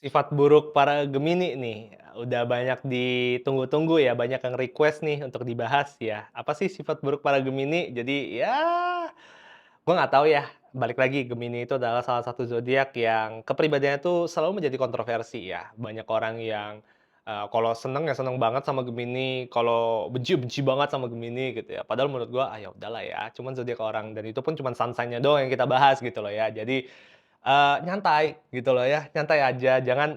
Sifat buruk para Gemini nih, udah banyak ditunggu-tunggu ya, banyak yang request nih untuk dibahas ya. Apa sih sifat buruk para Gemini? Jadi ya, gue nggak tahu ya, balik lagi Gemini itu adalah salah satu zodiak yang kepribadiannya tuh selalu menjadi kontroversi ya. Banyak orang yang, kalau seneng ya seneng banget sama Gemini, kalau benci, benci banget sama Gemini gitu ya. Padahal menurut gue, ya udahlah ya, cuman zodiak orang dan itu pun cuman sunshine-nya doang yang kita bahas gitu loh ya. Jadi, nyantai gitu loh ya, nyantai aja, jangan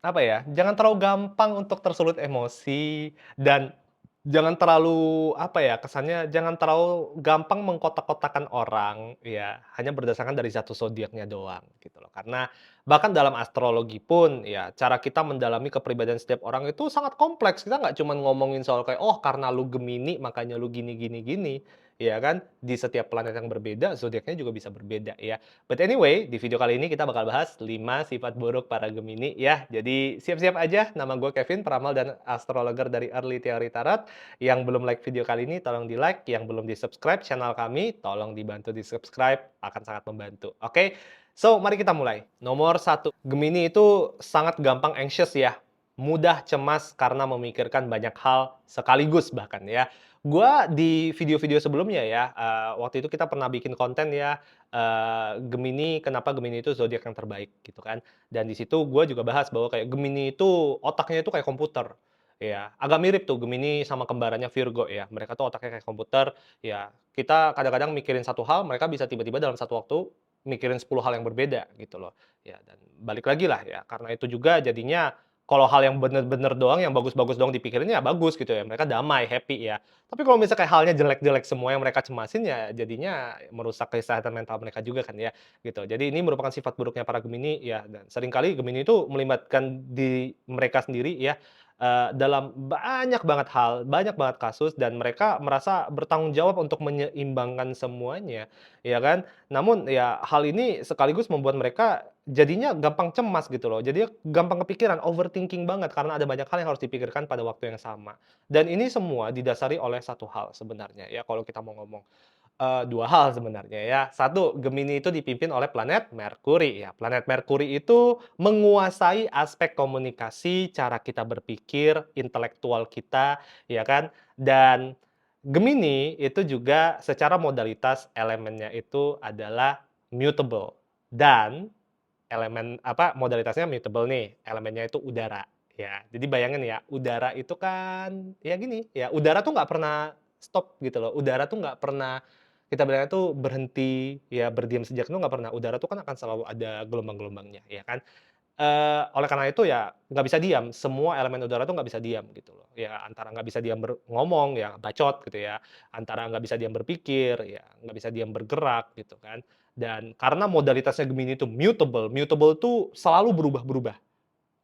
apa ya, jangan terlalu gampang untuk tersulut emosi dan jangan terlalu apa ya, kesannya jangan terlalu gampang mengkotak-kotakan orang, ya, hanya berdasarkan dari satu zodiaknya doang gitu loh. Karena bahkan dalam astrologi pun ya, cara kita mendalami kepribadian setiap orang itu sangat kompleks. Kita nggak cuman ngomongin soal kayak, "Oh, karena lu Gemini makanya lu gini gini gini." Ya kan? Di setiap planet yang berbeda, zodiaknya juga bisa berbeda ya. But anyway, di video kali ini kita bakal bahas 5 sifat buruk para Gemini ya. Jadi siap-siap aja, nama gue Kevin, peramal dan astrologer dari Early Theory Tarot. Yang belum like video kali ini, tolong di-like. Yang belum di-subscribe channel kami, tolong dibantu di-subscribe, akan sangat membantu. Oke, so mari kita mulai. Nomor satu, Gemini itu sangat gampang anxious ya. Mudah cemas karena memikirkan banyak hal sekaligus bahkan ya. Gua di video-video sebelumnya ya, waktu itu kita pernah bikin konten ya, Gemini, kenapa Gemini itu zodiak yang terbaik gitu kan. Dan di situ gue juga bahas bahwa kayak Gemini itu otaknya itu kayak komputer. Ya, agak mirip tuh Gemini sama kembarannya Virgo ya. Mereka tuh otaknya kayak komputer, ya kita kadang-kadang mikirin satu hal, mereka bisa tiba-tiba dalam satu waktu mikirin 10 hal yang berbeda gitu loh. Ya dan balik lagi lah ya, karena itu juga jadinya kalau hal yang bener-bener doang, yang bagus-bagus doang dipikirin ya bagus gitu ya, mereka damai, happy ya. Tapi kalau misalnya kayak halnya jelek-jelek semua yang mereka cemasin ya jadinya merusak kesehatan mental mereka juga kan ya, gitu. Jadi ini merupakan sifat buruknya para Gemini ya dan seringkali Gemini itu melibatkan di mereka sendiri ya, dalam banyak banget hal, banyak banget kasus dan mereka merasa bertanggung jawab untuk menyeimbangkan semuanya, ya kan. Namun ya hal ini sekaligus membuat mereka jadinya gampang cemas gitu loh, jadinya gampang kepikiran, overthinking banget karena ada banyak hal yang harus dipikirkan pada waktu yang sama. Dan ini semua didasari oleh satu hal sebenarnya ya kalau kita mau ngomong. 2 hal sebenarnya ya. Satu, Gemini itu dipimpin oleh planet Merkuri ya. Planet Merkuri itu menguasai aspek komunikasi, cara kita berpikir, intelektual kita, ya kan. Dan Gemini itu juga secara modalitas elemennya itu adalah mutable dan elemen apa, modalitasnya mutable nih, elemennya itu udara, ya. Jadi bayangin ya, udara itu kan ya gini, ya udara tuh nggak pernah stop gitu loh, udara tuh nggak pernah kita bilangnya tuh berhenti, ya berdiam sejenak itu nggak pernah, udara tuh kan akan selalu ada gelombang-gelombangnya, ya kan. Oleh karena itu ya nggak bisa diam, semua elemen udara tuh nggak bisa diam gitu loh. Ya antara nggak bisa diam ngomong, ya bacot gitu ya, antara nggak bisa diam berpikir, ya nggak bisa diam bergerak gitu kan. Dan karena modalitasnya Gemini itu mutable, mutable tuh selalu berubah-berubah.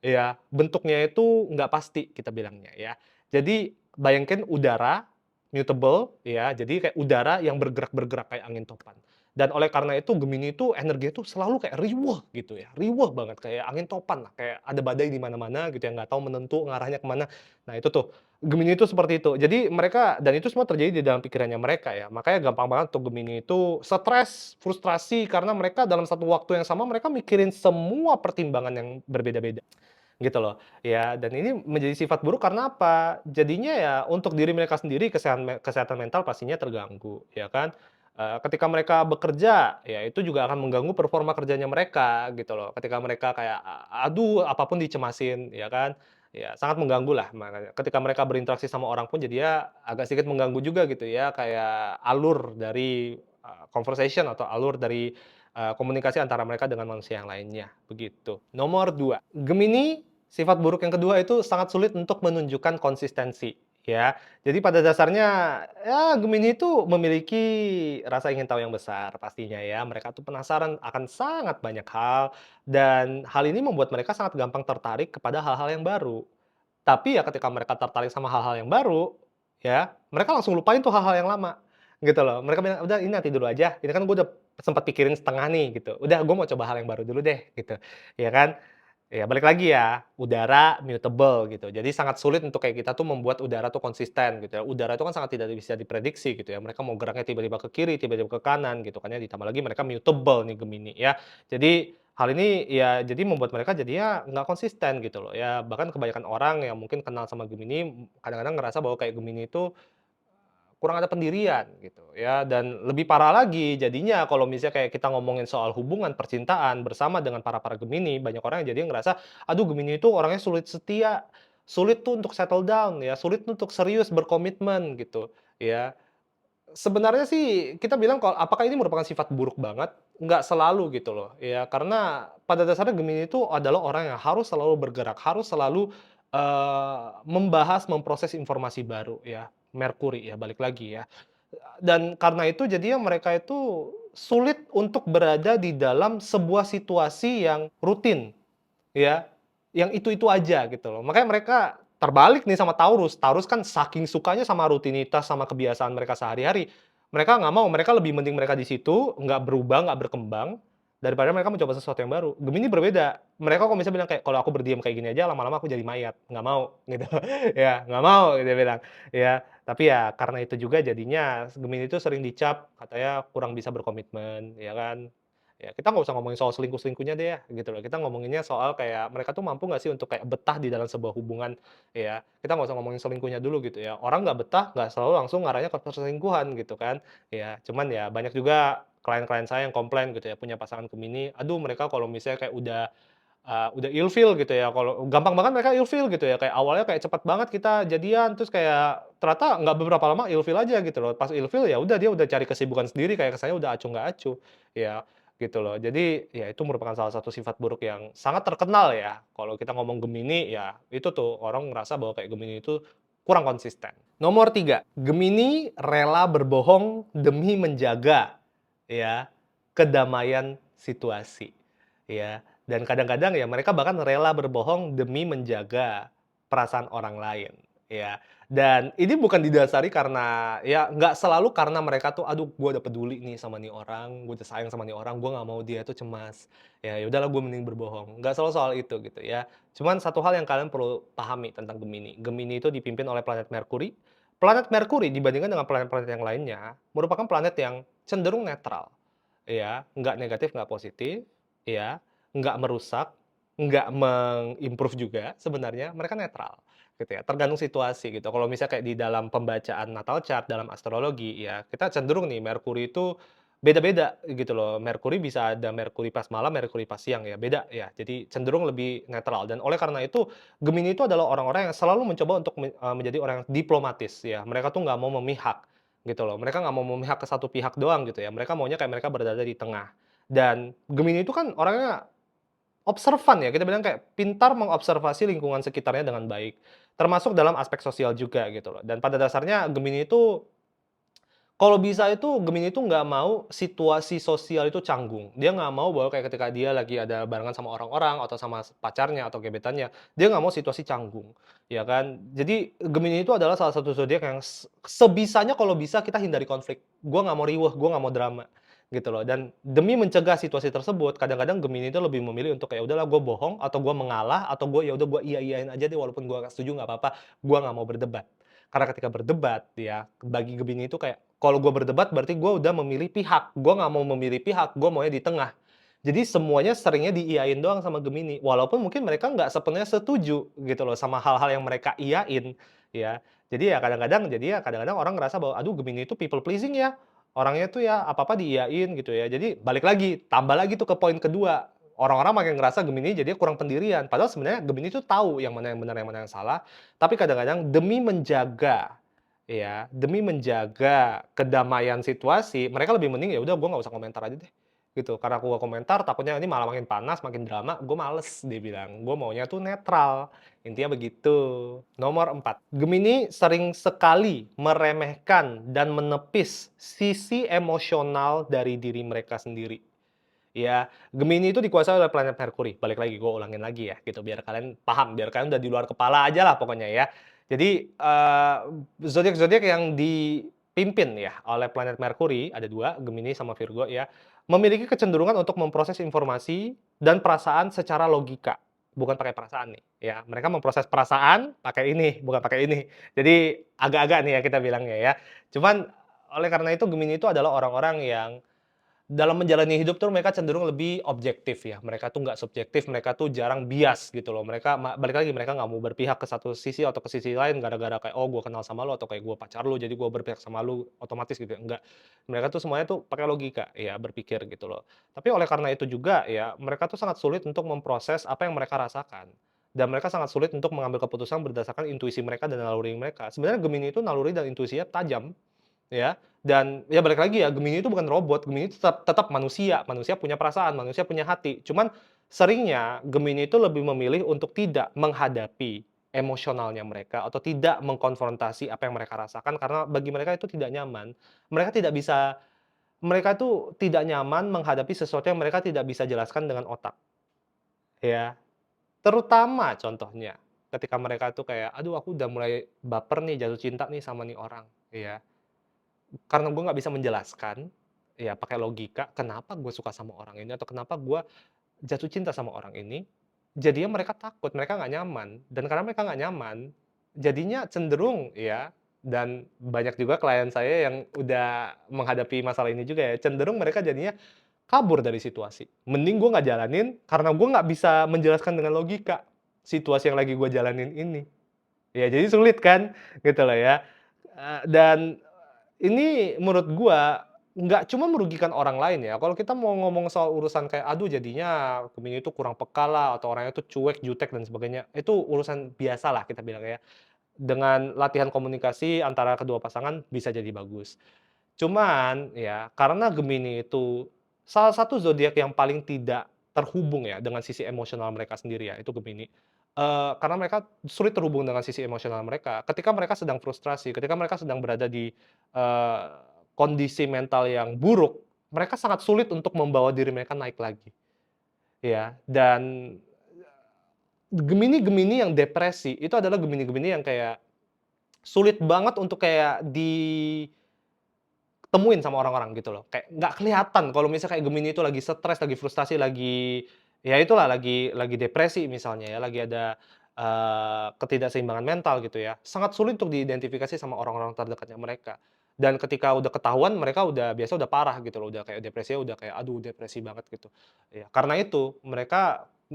Ya, bentuknya itu nggak pasti kita bilangnya ya. Jadi bayangkan udara mutable ya, jadi kayak udara yang bergerak-bergerak kayak angin topan. Dan oleh karena itu Gemini itu energinya tuh selalu kayak riweuh gitu ya, riweuh banget kayak angin topan lah, kayak ada badai di mana-mana gitu yang nggak tahu menentu ngarahnya kemana. Nah itu tuh, Gemini itu seperti itu. Jadi mereka dan itu semua terjadi di dalam pikirannya mereka ya, makanya gampang banget tuh Gemini itu stres, frustrasi karena mereka dalam satu waktu yang sama mereka mikirin semua pertimbangan yang berbeda-beda. Gitu loh, ya dan ini menjadi sifat buruk karena apa? Jadinya ya untuk diri mereka sendiri kesehatan mental pastinya terganggu, ya kan. Ketika mereka bekerja, ya itu juga akan mengganggu performa kerjanya mereka gitu loh. Ketika mereka kayak, aduh apapun dicemasin, ya kan. Ya sangat mengganggu lah makanya. Ketika mereka berinteraksi sama orang pun jadinya agak sedikit mengganggu juga gitu ya, kayak alur dari, conversation atau alur dari, komunikasi antara mereka dengan manusia yang lainnya, begitu. Nomor 2, Gemini. Sifat buruk yang kedua itu sangat sulit untuk menunjukkan konsistensi, ya. Jadi pada dasarnya, ya Gemini itu memiliki rasa ingin tahu yang besar pastinya ya. Mereka tuh penasaran akan sangat banyak hal, dan hal ini membuat mereka sangat gampang tertarik kepada hal-hal yang baru. Tapi ya ketika mereka tertarik sama hal-hal yang baru, ya, mereka langsung lupain tuh hal-hal yang lama, gitu loh. Mereka bilang, "Udah ini nanti dulu aja, ini kan gue udah sempat pikirin setengah nih," gitu. "Udah gue mau coba hal yang baru dulu deh," gitu, ya kan. Ya balik lagi ya, udara mutable gitu. Jadi sangat sulit untuk kayak kita tuh membuat udara tuh konsisten gitu ya. Udara itu kan sangat tidak bisa diprediksi gitu ya. Mereka mau geraknya tiba-tiba ke kiri, tiba-tiba ke kanan gitu kan ya. Ditambah lagi mereka mutable nih Gemini ya. Jadi Hal ini ya jadi membuat mereka jadinya nggak konsisten gitu loh ya, bahkan kebanyakan orang yang mungkin kenal sama Gemini, kadang-kadang ngerasa bahwa kayak Gemini itu kurang ada pendirian gitu ya, dan lebih parah lagi jadinya kalau misalnya kayak kita ngomongin soal hubungan percintaan bersama dengan para Gemini, banyak orang yang jadinya ngerasa, "Aduh Gemini itu orangnya sulit setia, sulit tuh untuk settle down ya, sulit untuk serius berkomitmen," gitu ya. Sebenarnya sih kita bilang kalau apakah ini merupakan sifat buruk banget? Nggak selalu gitu loh, ya karena pada dasarnya Gemini itu adalah orang yang harus selalu bergerak, harus selalu, membahas, memproses informasi baru ya, Merkuri ya, balik lagi ya. Dan karena itu jadinya mereka itu sulit untuk berada di dalam sebuah situasi yang rutin. Ya, yang itu-itu aja gitu loh. Makanya mereka terbalik nih sama Taurus. Taurus kan saking sukanya sama rutinitas, sama kebiasaan mereka sehari-hari, mereka nggak mau, mereka lebih mending mereka di situ, nggak berubah, nggak berkembang, daripada mereka mencoba sesuatu yang baru. Gemini berbeda, mereka kalau misalnya bilang kayak, "Kalau aku berdiam kayak gini aja lama-lama aku jadi mayat, nggak mau," gitu. Ya, nggak mau dia bilang, ya. Tapi ya karena itu juga jadinya Gemini itu sering dicap katanya kurang bisa berkomitmen, ya kan. Ya, kita nggak usah ngomongin soal selingkuh-selingkuhnya deh ya, gitu loh. Kita ngomonginnya soal kayak mereka tuh mampu nggak sih untuk kayak betah di dalam sebuah hubungan, ya. Kita nggak usah ngomongin selingkuhnya dulu gitu ya. Orang nggak betah, nggak selalu langsung ngarahnya ke perselingkuhan gitu kan. Ya, cuman ya banyak juga klien-klien saya yang komplain gitu ya, punya pasangan Gemini, aduh mereka kalau misalnya kayak udah ilfeel gitu ya, kalau gampang banget mereka ilfeel gitu ya, kayak awalnya kayak cepet banget kita jadian, terus kayak ternyata nggak beberapa lama ilfeel aja gitu loh. Pas ilfeel ya udah dia udah cari kesibukan sendiri, kayak kesannya udah acuh nggak acuh, ya gitu loh. Jadi ya itu merupakan salah satu sifat buruk yang sangat terkenal ya, kalau kita ngomong Gemini ya itu tuh orang ngerasa bahwa kayak Gemini itu kurang konsisten. Nomor 3, Gemini rela berbohong demi menjaga ya kedamaian situasi, ya. Dan kadang-kadang ya mereka bahkan rela berbohong demi menjaga perasaan orang lain, ya. Dan ini bukan didasari karena ya nggak selalu karena mereka tuh, "Aduh gue udah peduli nih sama nih orang, gue udah sayang sama nih orang, gue nggak mau dia tuh cemas. Ya udahlah gue mending berbohong." Nggak selalu soal itu gitu ya. Cuman satu hal yang kalian perlu pahami tentang Gemini. Gemini itu dipimpin oleh planet Merkuri. Planet Merkuri dibandingkan dengan planet-planet yang lainnya, merupakan planet yang cenderung netral. Iya, nggak negatif, nggak positif, iya, nggak merusak, nggak meng-improve juga sebenarnya, mereka netral, gitu ya, tergantung situasi gitu. Kalau misalnya kayak di dalam pembacaan natal chart, dalam astrologi, ya kita cenderung nih Merkuri itu beda-beda gitu loh. Merkuri bisa ada Merkuri pas malam, Merkuri pas siang ya, beda ya. Jadi cenderung lebih netral dan oleh karena itu, Gemini itu adalah orang-orang yang selalu mencoba untuk menjadi orang yang diplomatis ya. Mereka tuh nggak mau memihak. Gitu loh. Mereka nggak mau memihak ke satu pihak doang gitu ya, mereka maunya kayak mereka berada di tengah. Dan Gemini itu kan orangnya observan ya, kita bilang kayak pintar mengobservasi lingkungan sekitarnya dengan baik, termasuk dalam aspek sosial juga gitu loh. Dan pada dasarnya Gemini itu kalau bisa itu Gemini itu nggak mau situasi sosial itu canggung. Dia nggak mau bahwa kayak ketika dia lagi ada barengan sama orang-orang atau sama pacarnya atau gebetannya, dia nggak mau situasi canggung, ya kan. Jadi Gemini itu adalah salah satu zodiak yang sebisanya kalau bisa kita hindari konflik. Gua nggak mau riweuh, gua nggak mau drama, gitu loh. Dan demi mencegah situasi tersebut, kadang-kadang Gemini itu lebih memilih untuk ya udahlah gue bohong atau gue mengalah atau gue ya udah gue iya-iyain aja deh walaupun gue nggak setuju nggak apa-apa, gua nggak mau berdebat. Karena ketika berdebat ya, bagi Gemini itu kayak, kalau gue berdebat berarti gue udah memilih pihak, gue nggak mau memilih pihak, gue maunya di tengah. Jadi semuanya seringnya diiyain doang sama Gemini, walaupun mungkin mereka nggak sepenuhnya setuju gitu loh sama hal-hal yang mereka iyain, ya. Jadi ya kadang-kadang orang ngerasa bahwa, aduh Gemini itu people pleasing ya, orangnya tuh ya apa-apa diiyain gitu ya. Jadi balik lagi, tambah lagi tuh ke poin kedua, orang-orang makin ngerasa Gemini jadinya kurang pendirian, padahal sebenarnya Gemini itu tahu yang mana yang benar, yang mana yang salah, tapi kadang-kadang demi menjaga kedamaian situasi, mereka lebih mending ya udah gue nggak usah komentar aja deh, gitu. Karena aku nggak komentar takutnya ini malah makin panas, makin drama, gue males dia bilang, gue maunya tuh netral, intinya begitu. Nomor 4, Gemini sering sekali meremehkan dan menepis sisi emosional dari diri mereka sendiri. Ya, Gemini itu dikuasai oleh planet Merkuri, balik lagi, gue ulangin lagi ya, gitu, biar kalian paham, biar kalian udah di luar kepala aja lah pokoknya ya. Jadi, zodiak-zodiak yang dipimpin ya oleh planet Merkuri, ada 2, Gemini sama Virgo ya, memiliki kecenderungan untuk memproses informasi dan perasaan secara logika, bukan pakai perasaan nih, ya. Mereka memproses perasaan pakai ini, bukan pakai ini. Jadi agak-agak nih ya kita bilangnya ya. Cuman oleh karena itu Gemini itu adalah orang-orang yang dalam menjalani hidup tuh mereka cenderung lebih objektif ya, mereka tuh nggak subjektif, mereka tuh jarang bias gitu loh. Mereka balik lagi mereka nggak mau berpihak ke satu sisi atau ke sisi lain gara-gara kayak, "Oh gua kenal sama lu," atau kayak, "Gua pacar lu, jadi gua berpihak sama lu otomatis," gitu ya, enggak. Mereka tuh semuanya tuh pakai logika, ya berpikir gitu loh. Tapi oleh karena itu juga ya, mereka tuh sangat sulit untuk memproses apa yang mereka rasakan. Dan mereka sangat sulit untuk mengambil keputusan berdasarkan intuisi mereka dan naluri mereka. Sebenarnya Gemini itu naluri dan intuisinya tajam. Ya, dan ya balik lagi ya, Gemini itu bukan robot, Gemini itu tetap tetap manusia, manusia punya perasaan, manusia punya hati. Cuman seringnya Gemini itu lebih memilih untuk tidak menghadapi emosionalnya mereka atau tidak mengkonfrontasi apa yang mereka rasakan karena bagi mereka itu tidak nyaman. Mereka itu tidak nyaman menghadapi sesuatu yang mereka tidak bisa jelaskan dengan otak, ya. Terutama contohnya ketika mereka tuh kayak, "Aduh aku udah mulai baper nih, jatuh cinta nih sama nih orang," ya. Karena gue nggak bisa menjelaskan, ya pakai logika, kenapa gue suka sama orang ini atau kenapa gue jatuh cinta sama orang ini, jadinya mereka takut, mereka nggak nyaman. Dan karena mereka nggak nyaman, jadinya cenderung ya, dan banyak juga klien saya yang udah menghadapi masalah ini juga ya, cenderung mereka jadinya kabur dari situasi. Mending gue nggak jalanin, karena gue nggak bisa menjelaskan dengan logika, situasi yang lagi gue jalanin ini. Ya jadi sulit kan, gitu loh ya. Dan ini menurut gua, nggak cuma merugikan orang lain ya, kalau kita mau ngomong soal urusan kayak, aduh jadinya Gemini itu kurang peka lah, atau orangnya itu cuek, jutek, dan sebagainya, itu urusan biasa lah kita bilang ya. Dengan latihan komunikasi antara kedua pasangan bisa jadi bagus. Cuman ya, karena Gemini itu salah satu zodiak yang paling tidak terhubung ya dengan sisi emosional mereka sendiri ya, itu Gemini. Karena mereka sulit terhubung dengan sisi emosional mereka. Ketika mereka sedang frustrasi, ketika mereka sedang berada di, eee, kondisi mental yang buruk, mereka sangat sulit untuk membawa diri mereka naik lagi, ya. Dan Gemini-Gemini yang depresi, itu adalah Gemini-Gemini yang kayak sulit banget untuk kayak temuin sama orang-orang gitu loh, kayak nggak kelihatan kalau misalnya kayak Gemini itu lagi stres, lagi frustasi, lagi ya itulah, lagi depresi misalnya ya, lagi ada, ketidakseimbangan mental gitu ya, sangat sulit untuk diidentifikasi sama orang-orang terdekatnya mereka. Dan ketika udah ketahuan mereka udah parah gitu loh, udah kayak depresinya udah kayak, aduh depresi banget gitu. Ya karena itu,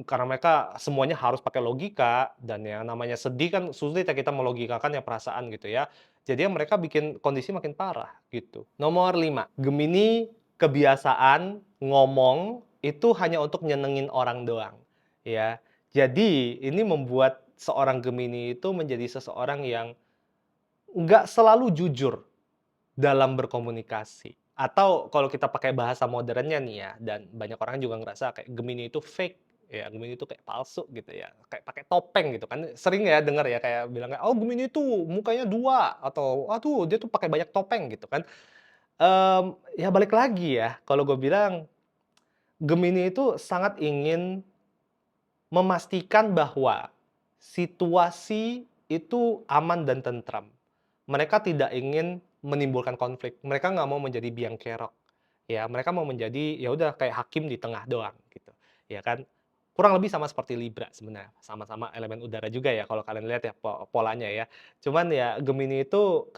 karena mereka semuanya harus pakai logika dan yang namanya sedih kan sulit ya kita melogikakan ya perasaan gitu ya. Jadinya mereka bikin kondisi makin parah, gitu. Nomor 5, Gemini kebiasaan ngomong itu hanya untuk nyenengin orang doang, ya. Jadi, ini membuat seorang Gemini itu menjadi seseorang yang nggak selalu jujur dalam berkomunikasi. Atau kalau kita pakai bahasa modernnya nih ya, dan banyak orang juga ngerasa kayak Gemini itu fake, ya, Gemini itu kayak palsu gitu ya, kayak pakai topeng gitu kan, sering ya denger ya kayak bilangnya, "Oh Gemini itu mukanya 2," atau, "Aduh dia tuh pakai banyak topeng," gitu kan. Ya balik lagi ya, kalau gue bilang, Gemini itu sangat ingin memastikan bahwa situasi itu aman dan tentram. Mereka tidak ingin menimbulkan konflik, mereka nggak mau menjadi biang kerok, ya mereka mau menjadi, ya udah kayak hakim di tengah doang gitu, ya kan. Kurang lebih sama seperti Libra sebenarnya, sama-sama elemen udara juga ya kalau kalian lihat ya polanya ya. Cuman ya Gemini itu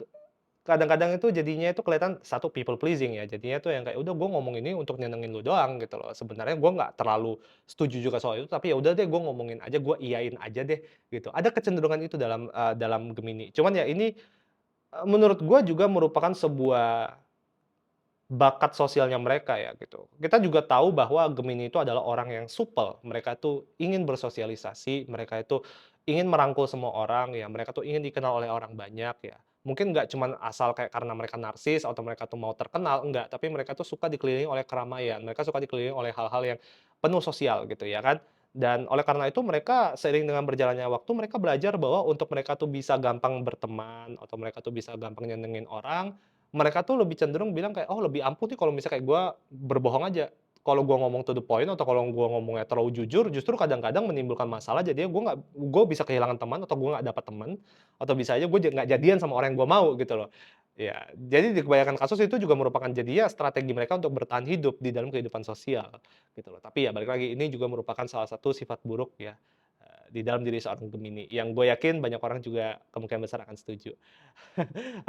kadang-kadang itu jadinya itu kelihatan satu people pleasing ya, jadinya tuh yang kayak, "Udah gue ngomong ini untuk nyenengin lu doang," gitu loh. Sebenarnya gue nggak terlalu setuju juga soal itu, tapi ya udah deh gue ngomongin aja, gue iyain aja deh, gitu. Ada kecenderungan itu dalam Gemini. Cuman ya ini, menurut gue juga merupakan sebuah bakat sosialnya mereka ya gitu. Kita juga tahu bahwa Gemini itu adalah orang yang supel, mereka tuh ingin bersosialisasi, mereka itu ingin merangkul semua orang ya, mereka tuh ingin dikenal oleh orang banyak ya. Mungkin nggak cuman asal kayak karena mereka narsis atau mereka tuh mau terkenal, enggak, tapi mereka tuh suka dikelilingi oleh keramaian, mereka suka dikelilingi oleh hal-hal yang penuh sosial gitu ya kan. Dan oleh karena itu mereka seiring dengan berjalannya waktu mereka belajar bahwa untuk mereka tuh bisa gampang berteman atau mereka tuh bisa gampang nyenengin orang, mereka tuh lebih cenderung bilang kayak, "Oh lebih ampuh nih kalau misalnya kayak gua berbohong aja. Kalau gua ngomong to the point atau kalau gua ngomongnya terlalu jujur, justru kadang-kadang menimbulkan masalah jadinya gua bisa kehilangan teman atau gua nggak dapat teman, atau bisa aja gua nggak jadian sama orang yang gua mau," gitu loh. Ya, jadi di kebanyakan kasus itu juga merupakan jadinya strategi mereka untuk bertahan hidup di dalam kehidupan sosial, gitu loh. Tapi ya balik lagi, ini juga merupakan salah satu sifat buruk ya, di dalam diri seorang Gemini, yang gue yakin banyak orang juga kemungkinan besar akan setuju.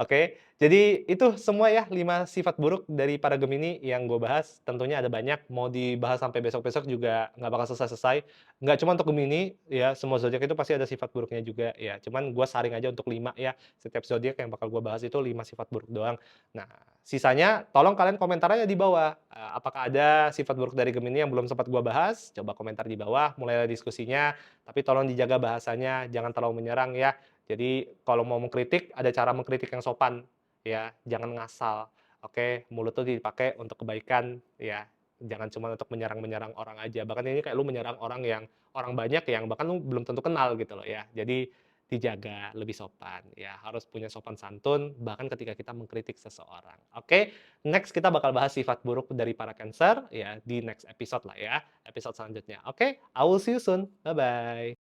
Oke, jadi itu semua ya 5 sifat buruk dari para Gemini yang gue bahas. Tentunya ada banyak, mau dibahas sampai besok-besok juga nggak bakal selesai-selesai. Nggak cuma untuk Gemini, ya semua zodiak itu pasti ada sifat buruknya juga ya. Cuman gue saring aja untuk 5 ya. Setiap zodiak yang bakal gue bahas itu 5 sifat buruk doang. Nah, sisanya tolong kalian komentar aja di bawah. Apakah ada sifat buruk dari Gemini yang belum sempat gue bahas? Coba komentar di bawah, mulai diskusinya. Tapi tolong dijaga bahasanya, jangan terlalu menyerang ya. Jadi kalau mau mengkritik, ada cara mengkritik yang sopan, ya, jangan ngasal, oke? Mulut tuh dipakai untuk kebaikan, ya, jangan cuma untuk menyerang-menyerang orang aja. Bahkan ini kayak lu menyerang orang banyak yang bahkan lu belum tentu kenal gitu loh ya. Jadi dijaga, lebih sopan, ya, harus punya sopan santun bahkan ketika kita mengkritik seseorang, oke? Next kita bakal bahas sifat buruk dari para Cancer, ya, di next episode lah ya, episode selanjutnya, oke? I will see you soon, bye-bye.